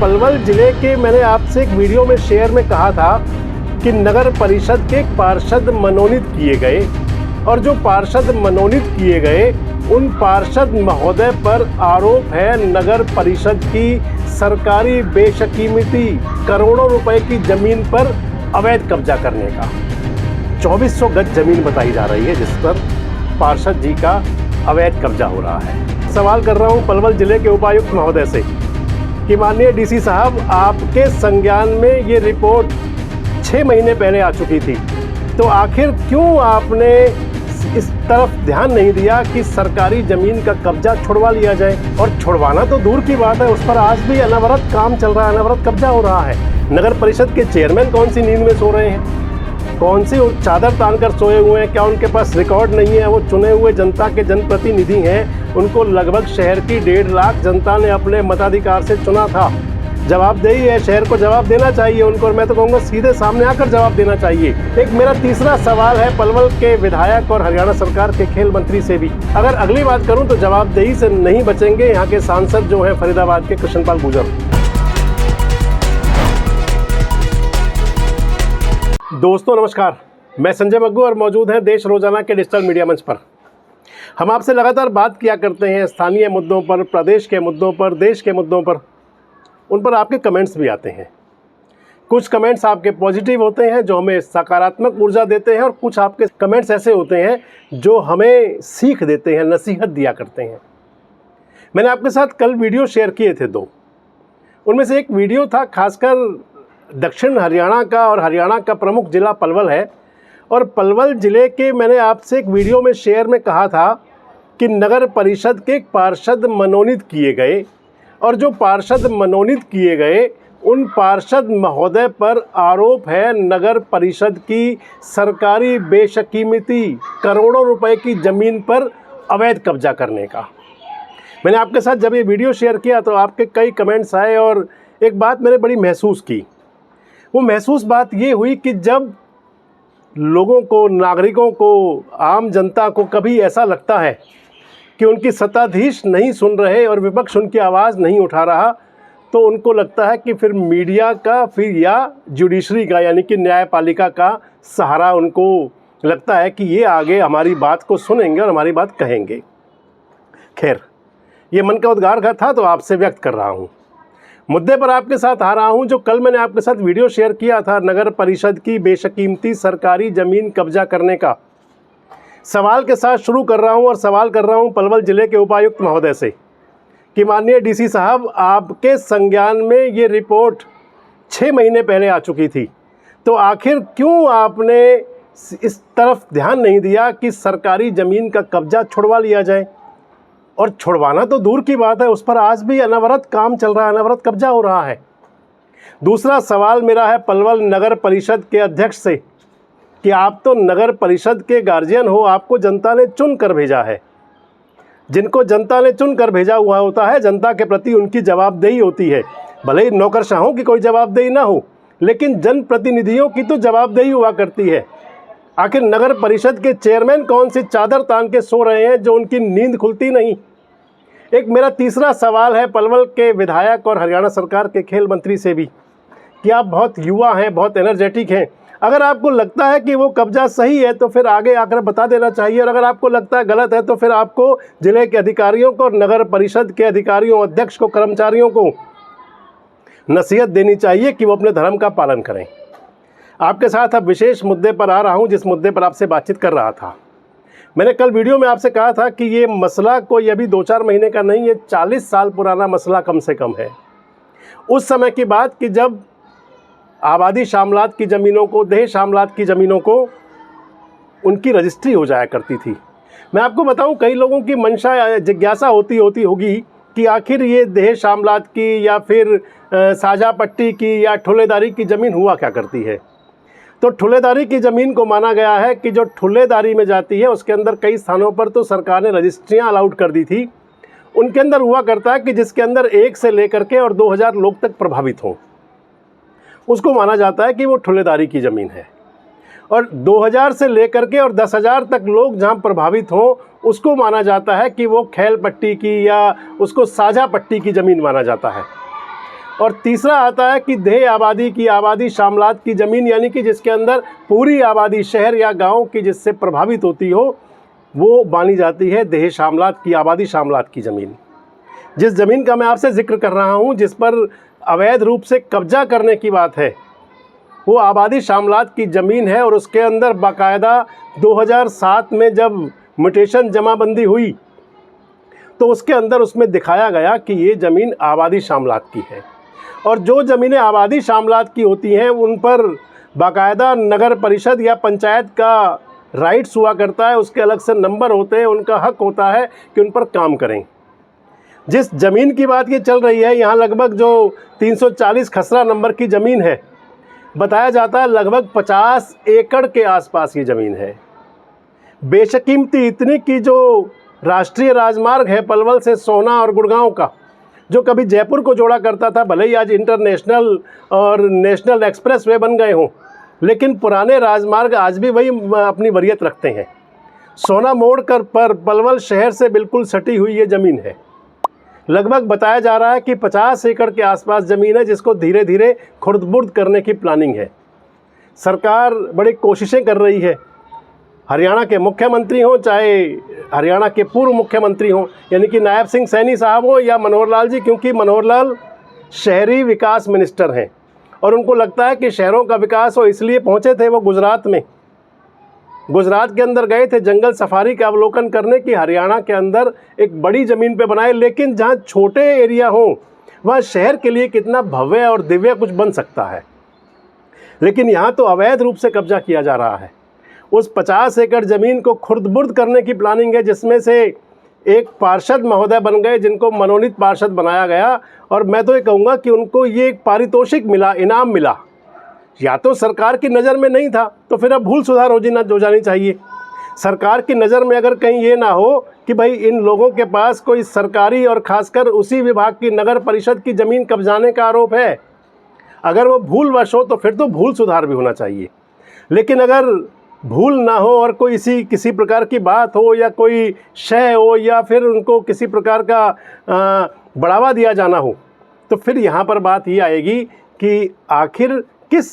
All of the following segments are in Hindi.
पलवल जिले के मैंने आपसे एक वीडियो में शेयर में कहा था कि नगर परिषद के पार्षद मनोनीत किए गए और जो पार्षद मनोनीत किए गए उन पार्षद महोदय पर आरोप है नगर परिषद की सरकारी बेशकीमती करोड़ों रुपए की ज़मीन पर अवैध कब्जा करने का। 2400 गज ज़मीन बताई जा रही है जिस पर पार्षद जी का अवैध कब्जा हो रहा है। सवाल कर रहा हूं पलवल जिले के उपायुक्त महोदय से कि माननीय डीसी साहब, आपके संज्ञान में ये रिपोर्ट 6 महीने पहले आ चुकी थी, तो आखिर क्यों आपने इस तरफ ध्यान नहीं दिया कि सरकारी ज़मीन का कब्जा छुड़वा लिया जाए? और छुड़वाना तो दूर की बात है, उस पर आज भी अनवरत काम चल रहा है, अनवरत कब्जा हो रहा है। नगर परिषद के चेयरमैन कौन सी नींद में सो रहे हैं, कौन सी चादर तानकर सोए हुए हैं? क्या उनके पास रिकॉर्ड नहीं है? वो चुने हुए जनता के जनप्रतिनिधि हैं, उनको लगभग शहर की 1.5 लाख जनता ने अपने मताधिकार से चुना था। जवाबदेही है, शहर को जवाब देना चाहिए उनको, और मैं तो कहूँगा सीधे सामने आकर जवाब देना चाहिए। एक मेरा तीसरा सवाल है पलवल के विधायक और हरियाणा सरकार के खेल मंत्री से भी। अगर अगली बात करूँ तो जवाबदेही से नहीं बचेंगे यहाँ के सांसद जो हैं फरीदाबाद के कृष्णपाल गुर्जर। दोस्तों नमस्कार, मैं संजय मग्गू और मौजूद हैं देश रोजाना के डिजिटल मीडिया मंच पर। हम आपसे लगातार बात किया करते हैं स्थानीय मुद्दों पर, प्रदेश के मुद्दों पर, देश के मुद्दों पर। उन पर आपके कमेंट्स भी आते हैं। कुछ कमेंट्स आपके पॉजिटिव होते हैं जो हमें सकारात्मक ऊर्जा देते हैं, और कुछ आपके कमेंट्स ऐसे होते हैं जो हमें सीख देते हैं, नसीहत दिया करते हैं। मैंने आपके साथ कल वीडियो शेयर किए थे 2। उनमें से एक वीडियो था खासकर दक्षिण हरियाणा का, और हरियाणा का प्रमुख ज़िला पलवल है। और पलवल ज़िले के मैंने आपसे एक वीडियो में शेयर में कहा था कि नगर परिषद के पार्षद मनोनीत किए गए, और जो पार्षद मनोनीत किए गए उन पार्षद महोदय पर आरोप है नगर परिषद की सरकारी बेशकीमती करोड़ों रुपए की ज़मीन पर अवैध कब्जा करने का। मैंने आपके साथ जब ये वीडियो शेयर किया तो आपके कई कमेंट्स आए, और एक बात मैंने बड़ी महसूस की। वो महसूस बात ये हुई कि जब लोगों को, नागरिकों को, आम जनता को कभी ऐसा लगता है कि उनकी सत्ताधीश नहीं सुन रहे और विपक्ष उनकी आवाज़ नहीं उठा रहा, तो उनको लगता है कि फिर मीडिया का, फिर या जुडिशरी का यानी कि न्यायपालिका का सहारा उनको लगता है कि ये आगे हमारी बात को सुनेंगे और हमारी बात कहेंगे। खैर, ये मन का उद्गार था तो आपसे व्यक्त कर रहा हूँ। मुद्दे पर आपके साथ आ रहा हूं जो कल मैंने आपके साथ वीडियो शेयर किया था नगर परिषद की बेशकीमती सरकारी ज़मीन कब्जा करने का। सवाल के साथ शुरू कर रहा हूं, और सवाल कर रहा हूं पलवल जिले के उपायुक्त महोदय से कि माननीय डीसी साहब, आपके संज्ञान में ये रिपोर्ट 6 महीने पहले आ चुकी थी, तो आखिर क्यों आपने इस तरफ ध्यान नहीं दिया कि सरकारी ज़मीन का कब्जा छुड़वा लिया जाए? और छुड़वाना तो दूर की बात है, उस पर आज भी अनवरत काम चल रहा है, अनवरत कब्जा हो रहा है। दूसरा सवाल मेरा है पलवल नगर परिषद के अध्यक्ष से कि आप तो नगर परिषद के गार्जियन हो, आपको जनता ने चुन कर भेजा है। जिनको जनता ने चुन कर भेजा हुआ होता है, जनता के प्रति उनकी जवाबदेही होती है। भले ही नौकरशाहों की कोई जवाबदेही ना हो, लेकिन जनप्रतिनिधियों की तो जवाबदेही हुआ करती है। आखिर नगर परिषद के चेयरमैन कौन सी चादर तान के सो रहे हैं जो उनकी नींद खुलती नहीं? एक मेरा तीसरा सवाल है पलवल के विधायक और हरियाणा सरकार के खेल मंत्री से भी कि आप बहुत युवा हैं, बहुत एनर्जेटिक हैं। अगर आपको लगता है कि वो कब्जा सही है तो फिर आगे आकर बता देना चाहिए, और अगर आपको लगता है गलत है तो फिर आपको जिले के अधिकारियों को, नगर परिषद के अधिकारियों, अध्यक्ष को, कर्मचारियों को नसीहत देनी चाहिए कि वो अपने धर्म का पालन करें। आपके साथ अब विशेष मुद्दे पर आ रहा हूं, जिस मुद्दे पर आपसे बातचीत कर रहा था। मैंने कल वीडियो में आपसे कहा था कि ये मसला कोई अभी 2-4 महीने का नहीं, ये 40 साल पुराना मसला कम से कम है। उस समय की बात कि जब आबादी शामलात की ज़मीनों को, देह शामलात की ज़मीनों को उनकी रजिस्ट्री हो जाया करती थी। मैं आपको बताऊं, कई लोगों की मंशा, जिज्ञासा होती होगी कि आखिर ये देह शामलात की या फिर साझा पट्टी की या ठुल्लेदारी की ज़मीन हुआ क्या करती है। तो ठुल्लेदारी की ज़मीन को माना गया है कि जो ठुल्लेदारी में जाती है उसके अंदर कई स्थानों पर तो सरकार ने रजिस्ट्रियाँ अलाउड कर दी थी। उनके अंदर हुआ करता है कि जिसके अंदर 1 से लेकर के और 2000 लोग तक प्रभावित हों, उसको माना जाता है कि वो ठुल्लेदारी की ज़मीन है। और 2000 से लेकर के और 10,000 तक लोग जहाँ प्रभावित हों, उसको माना जाता है कि वो खैल पट्टी की या उसको साझा पट्टी की ज़मीन माना जाता है। और तीसरा आता है कि देह आबादी की आबादी शामलात की ज़मीन, यानी कि जिसके अंदर पूरी आबादी शहर या गांव की जिससे प्रभावित होती हो वो मानी जाती है देह शामलात की आबादी शामलात की ज़मीन। जिस ज़मीन का मैं आपसे जिक्र कर रहा हूँ, जिस पर अवैध रूप से कब्जा करने की बात है, वो आबादी शामलात की ज़मीन है। और उसके अंदर बाकायदा 2007 में जब म्यूटेशन जमाबंदी हुई तो उसके अंदर उसमें दिखाया गया कि ये ज़मीन आबादी शामलात की है। और जो ज़मीनें आबादी शामलात की होती हैं उन पर बाकायदा नगर परिषद या पंचायत का राइट्स हुआ करता है, उसके अलग से नंबर होते हैं, उनका हक होता है कि उन पर काम करें। जिस ज़मीन की बात ये चल रही है, यहाँ लगभग जो 340 खसरा नंबर की ज़मीन है, बताया जाता है लगभग 50 एकड़ के आसपास ये ज़मीन है। बेशकीमती इतनी कि जो राष्ट्रीय राजमार्ग है पलवल से सोहना और गुड़गांव का, जो कभी जयपुर को जोड़ा करता था, भले ही आज इंटरनेशनल और नेशनल एक्सप्रेस वे बन गए हों, लेकिन पुराने राजमार्ग आज भी वही अपनी वरीयत रखते हैं। सोहना मोड़ पर पलवल शहर से बिल्कुल सटी हुई ये ज़मीन है। लगभग बताया जा रहा है कि 50 एकड़ के आसपास ज़मीन है, जिसको धीरे धीरे खुर्द-बुर्द करने की प्लानिंग है। सरकार बड़ी कोशिशें कर रही है। हरियाणा के मुख्यमंत्री हों, चाहे हरियाणा के पूर्व मुख्यमंत्री हों, यानी कि नायब सिंह सैनी साहब हों या मनोहर लाल जी, क्योंकि मनोहर लाल शहरी विकास मिनिस्टर हैं और उनको लगता है कि शहरों का विकास हो, इसलिए पहुँचे थे वो गुजरात में। गुजरात के अंदर गए थे जंगल सफारी का अवलोकन करने की हरियाणा के अंदर एक बड़ी ज़मीन पे बनाए, लेकिन जहाँ छोटे एरिया हों वहाँ शहर के लिए कितना भव्य और दिव्य कुछ बन सकता है। लेकिन यहाँ तो अवैध रूप से कब्जा किया जा रहा है। उस 50 एकड़ ज़मीन को खुर्द-बुर्द करने की प्लानिंग है, जिसमें से एक पार्षद महोदय बन गए जिनको मनोनीत पार्षद बनाया गया। और मैं तो ये कहूँगा कि उनको ये एक पारितोषिक मिला, इनाम मिला। या तो सरकार की नज़र में नहीं था तो फिर अब भूल सुधार हो जानी चाहिए। सरकार की नज़र में अगर कहीं ये ना हो कि भाई इन लोगों के पास कोई सरकारी और ख़ासकर उसी विभाग की नगर परिषद की ज़मीन कब्जाने का आरोप है, अगर वो भूलवश हो तो फिर तो भूल सुधार भी होना चाहिए। लेकिन अगर भूल ना हो और कोई किसी प्रकार की बात हो या कोई शय हो या फिर उनको किसी प्रकार का बढ़ावा दिया जाना हो, तो फिर यहाँ पर बात ये आएगी कि आखिर किस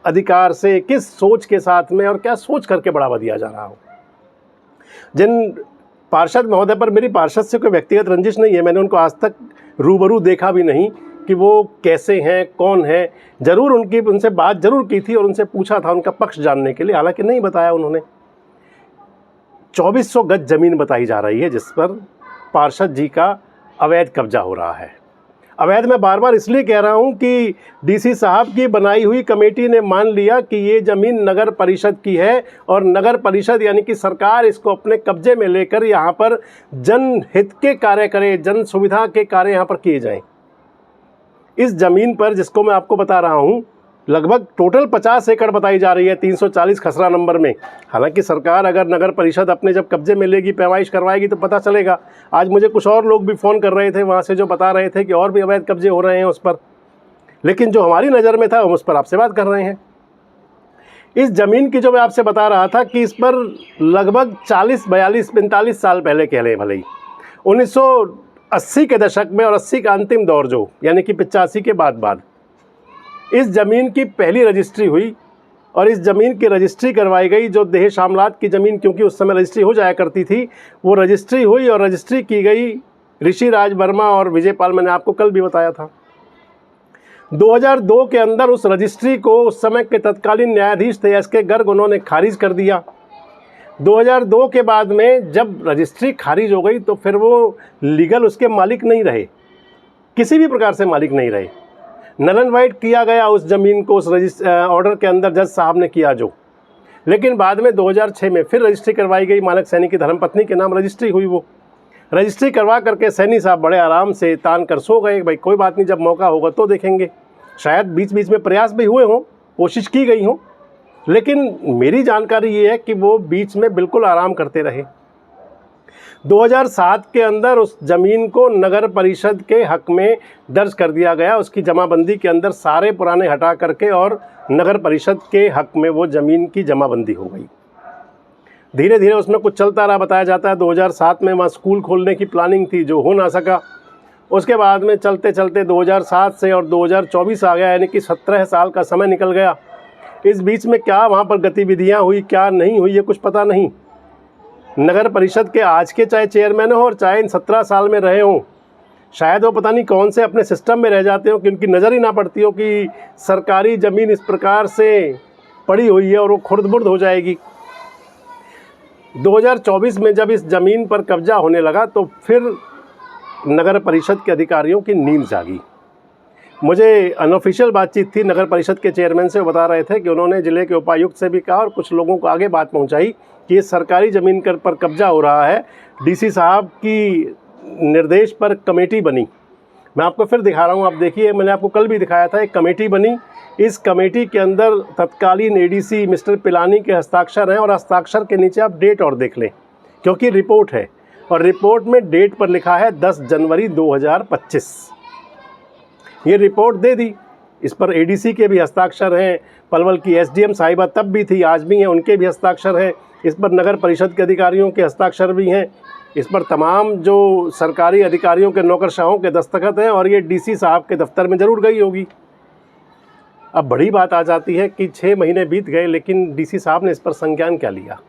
अधिकार से, किस सोच के साथ में और क्या सोच करके बढ़ावा दिया जा रहा हो। जिन पार्षद महोदय पर मेरी पार्षद से कोई व्यक्तिगत रंजिश नहीं है, मैंने उनको आज तक रूबरू देखा भी नहीं कि वो कैसे हैं, कौन है। ज़रूर उनसे बात ज़रूर की थी और उनसे पूछा था उनका पक्ष जानने के लिए, हालांकि नहीं बताया उन्होंने। 2400 गज ज़मीन बताई जा रही है जिस पर पार्षद जी का अवैध कब्जा हो रहा है। अवैध मैं बार बार इसलिए कह रहा हूं कि डीसी साहब की बनाई हुई कमेटी ने मान लिया कि ये ज़मीन नगर परिषद की है और नगर परिषद यानी कि सरकार इसको अपने कब्जे में लेकर यहाँ पर जनहित के कार्य करे, जन सुविधा के कार्य यहाँ पर किए जाएं। इस ज़मीन पर जिसको मैं आपको बता रहा हूँ लगभग टोटल 50 एकड़ बताई जा रही है 340 खसरा नंबर में। हालांकि सरकार अगर नगर परिषद अपने जब कब्जे में लेगी, पैमाइश करवाएगी तो पता चलेगा। आज मुझे कुछ और लोग भी फ़ोन कर रहे थे वहाँ से, जो बता रहे थे कि और भी अवैध कब्जे हो रहे हैं उस पर, लेकिन जो हमारी नज़र में था हम उस पर आपसे बात कर रहे हैं। इस ज़मीन की जो मैं आपसे बता रहा था कि इस पर लगभग 40, 42, 45 साल पहले कह लें भले ही 1980 के दशक में और 80 का अंतिम दौर जो यानी कि 85 के बाद इस ज़मीन की पहली रजिस्ट्री हुई और इस ज़मीन की रजिस्ट्री करवाई गई। जो देह शामलात की ज़मीन, क्योंकि उस समय रजिस्ट्री हो जाया करती थी, वो रजिस्ट्री हुई और रजिस्ट्री की गई ऋषि राज वर्मा और विजयपाल, मैंने आपको कल भी बताया था। 2002 के अंदर उस रजिस्ट्री को उस समय के तत्कालीन न्यायाधीश थे एस.के. गर्ग, उन्होंने खारिज कर दिया। 2002 के बाद में जब रजिस्ट्री खारिज हो गई तो फिर वो लीगल उसके मालिक नहीं रहे, किसी भी प्रकार से मालिक नहीं रहे। नल एंड वाइट किया गया उस ज़मीन को उस ऑर्डर के अंदर जज साहब ने किया जो। लेकिन बाद में 2006 में फिर रजिस्ट्री करवाई गई, मानक सैनी की धर्मपत्नी के नाम रजिस्ट्री हुई। वो रजिस्ट्री करवा करके सैनी साहब बड़े आराम से तान कर सो गए, भाई कोई बात नहीं, जब मौका होगा तो देखेंगे। शायद बीच बीच में प्रयास भी हुए हों, कोशिश की गई हो, लेकिन मेरी जानकारी ये है कि वो बीच में बिल्कुल आराम करते रहे। 2007 के अंदर उस ज़मीन को नगर परिषद के हक में दर्ज कर दिया गया। उसकी जमाबंदी के अंदर सारे पुराने हटा करके और नगर परिषद के हक में वो ज़मीन की जमाबंदी हो गई। धीरे धीरे उसमें कुछ चलता रहा। बताया जाता है 2007 में वहाँ स्कूल खोलने की प्लानिंग थी जो हो ना सका। उसके बाद में चलते चलते 2007 से और 2024 आ गया, यानी कि 17 साल का समय निकल गया। इस बीच में क्या वहाँ पर गतिविधियाँ हुई, क्या नहीं हुई, ये कुछ पता नहीं। नगर परिषद के आज के चाहे चेयरमैन हो और चाहे इन 17 साल में रहे हों, शायद वो पता नहीं कौन से अपने सिस्टम में रह जाते हो कि उनकी नज़र ही ना पड़ती हो कि सरकारी ज़मीन इस प्रकार से पड़ी हुई है और वो खुर्द-बुर्द हो जाएगी। 2024 में जब इस ज़मीन पर कब्जा होने लगा तो फिर नगर परिषद के अधिकारियों की नींद जागी। मुझे अनऑफिशियल बातचीत थी नगर परिषद के चेयरमैन से, वो बता रहे थे कि उन्होंने ज़िले के उपायुक्त से भी कहा और कुछ लोगों को आगे बात पहुंचाई कि ये सरकारी ज़मीन पर कब्जा हो रहा है। डीसी साहब की निर्देश पर कमेटी बनी। मैं आपको फिर दिखा रहा हूँ, आप देखिए, मैंने आपको कल भी दिखाया था, एक कमेटी बनी। इस कमेटी के अंदर तत्कालीन एडीसी मिस्टर पिलानी के हस्ताक्षर हैं और हस्ताक्षर के नीचे आप डेट और देख लें, क्योंकि रिपोर्ट है और रिपोर्ट में डेट पर लिखा है 10 जनवरी 2025। ये रिपोर्ट दे दी, इस पर एडीसी के भी हस्ताक्षर हैं, पलवल की एसडीएम साहिबा तब भी थी, आज भी हैं, उनके भी हस्ताक्षर हैं, इस पर नगर परिषद के अधिकारियों के हस्ताक्षर भी हैं, इस पर तमाम जो सरकारी अधिकारियों के नौकरशाहों के दस्तखत हैं और ये डीसी साहब के दफ्तर में ज़रूर गई होगी। अब बड़ी बात आ जाती है कि 6 महीने बीत गए, लेकिन डीसी साहब ने इस पर संज्ञान क्या लिया।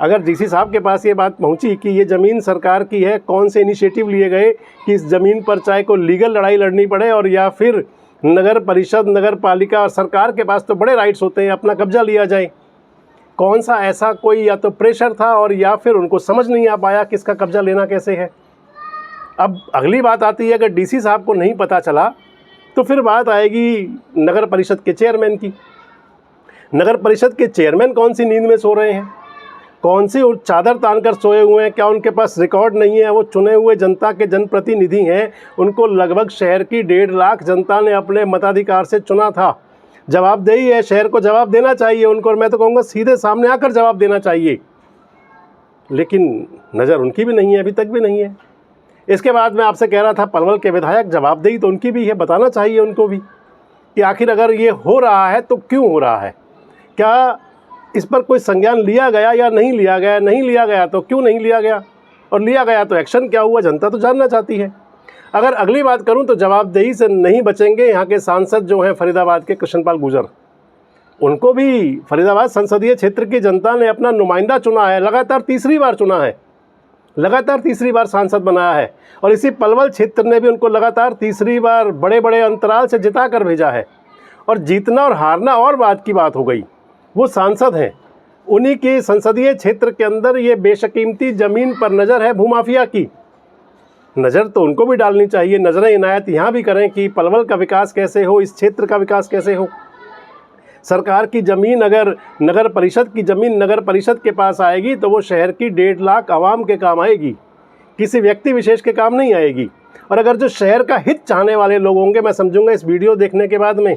अगर डीसी साहब के पास ये बात पहुंची कि ये ज़मीन सरकार की है, कौन से इनिशिएटिव लिए गए कि इस ज़मीन पर चाहे कोई लीगल लड़ाई लड़नी पड़े और या फिर नगर परिषद, नगर पालिका और सरकार के पास तो बड़े राइट्स होते हैं, अपना कब्जा लिया जाए। कौन सा ऐसा कोई या तो प्रेशर था और या फिर उनको समझ नहीं आ पाया कि इसका कब्जा लेना कैसे है। अब अगली बात आती है, अगर डीसी साहब को नहीं पता चला तो फिर बात आएगी नगर परिषद के चेयरमैन की। नगर परिषद के चेयरमैन कौन सी नींद में सो रहे हैं, कौन सी चादर तानकर सोए हुए हैं, क्या उनके पास रिकॉर्ड नहीं है? वो चुने हुए जनता के जनप्रतिनिधि हैं, उनको लगभग शहर की 1.5 लाख जनता ने अपने मताधिकार से चुना था। जवाबदेही है, शहर को जवाब देना चाहिए उनको, और मैं तो कहूँगा सीधे सामने आकर जवाब देना चाहिए, लेकिन नज़र उनकी भी नहीं है, अभी तक भी नहीं है। इसके बाद मैं आपसे कह रहा था, पलवल के विधायक, जवाबदेही तो उनकी भी है, बताना चाहिए उनको भी कि आखिर अगर ये हो रहा है तो क्यों हो रहा है, क्या इस पर कोई संज्ञान लिया गया या नहीं लिया गया, नहीं लिया गया तो क्यों नहीं लिया गया, और लिया गया तो एक्शन क्या हुआ, जनता तो जानना चाहती है। अगर अगली बात करूं तो जवाबदेही से नहीं बचेंगे यहाँ के सांसद जो हैं फरीदाबाद के कृष्णपाल गुर्जर, उनको भी फरीदाबाद संसदीय क्षेत्र की जनता ने अपना नुमाइंदा चुना है, लगातार तीसरी बार चुना है, लगातार तीसरी बार सांसद बनाया है, और इसी पलवल क्षेत्र ने भी उनको लगातार तीसरी बार बड़े बड़े अंतराल से जिता कर भेजा है। और जीतना और हारना और बात की बात हो गई, वो सांसद हैं, उन्हीं के संसदीय क्षेत्र के अंदर ये बेशकीमती ज़मीन पर नज़र है भूमाफिया की। नज़र तो उनको भी डालनी चाहिए, नज़रें इनायत यहाँ भी करें कि पलवल का विकास कैसे हो, इस क्षेत्र का विकास कैसे हो। सरकार की ज़मीन अगर नगर परिषद की ज़मीन नगर परिषद के पास आएगी तो वो शहर की 1.5 लाख आवाम के काम आएगी, किसी व्यक्ति विशेष के काम नहीं आएगी। और अगर जो शहर का हित चाहने वाले लोग होंगे, मैं समझूंगा इस वीडियो देखने के बाद में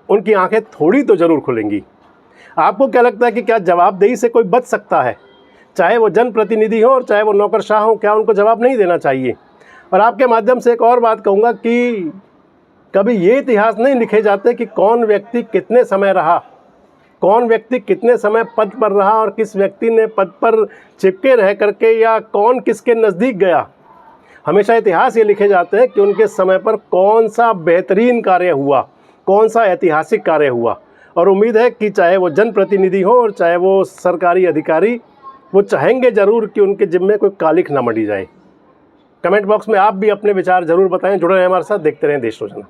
उनकी आंखें थोड़ी तो ज़रूर खुलेंगी। आपको क्या लगता है कि क्या जवाबदेही से कोई बच सकता है, चाहे वो जनप्रतिनिधि हो और चाहे वो नौकरशाह हो, क्या उनको जवाब नहीं देना चाहिए? और आपके माध्यम से एक और बात कहूँगा कि कभी ये इतिहास नहीं लिखे जाते कि कौन व्यक्ति कितने समय रहा, कौन व्यक्ति कितने समय पद पर रहा और किस व्यक्ति ने पद पर चिपके रह करके या कौन किसके नज़दीक गया। हमेशा इतिहास ये लिखे जाते हैं कि उनके समय पर कौन सा बेहतरीन कार्य हुआ, कौन सा ऐतिहासिक कार्य हुआ। और उम्मीद है कि चाहे वो जनप्रतिनिधि हो और चाहे वो सरकारी अधिकारी, वो चाहेंगे ज़रूर कि उनके जिम्मे कोई कालिख ना मढ़ी जाए। कमेंट बॉक्स में आप भी अपने विचार ज़रूर बताएं। जुड़े रहें हमारे साथ, देखते रहें देश रोजाना।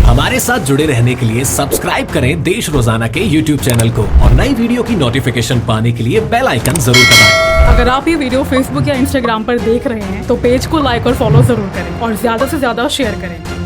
हमारे साथ जुड़े रहने के लिए सब्सक्राइब करें देश रोजाना के YouTube चैनल को और नई वीडियो की नोटिफिकेशन पाने के लिए बेल आइकन जरूर दबाएं। अगर आप ये वीडियो Facebook या Instagram पर देख रहे हैं तो पेज को लाइक और फॉलो जरूर करें और ज्यादा से ज्यादा शेयर करें।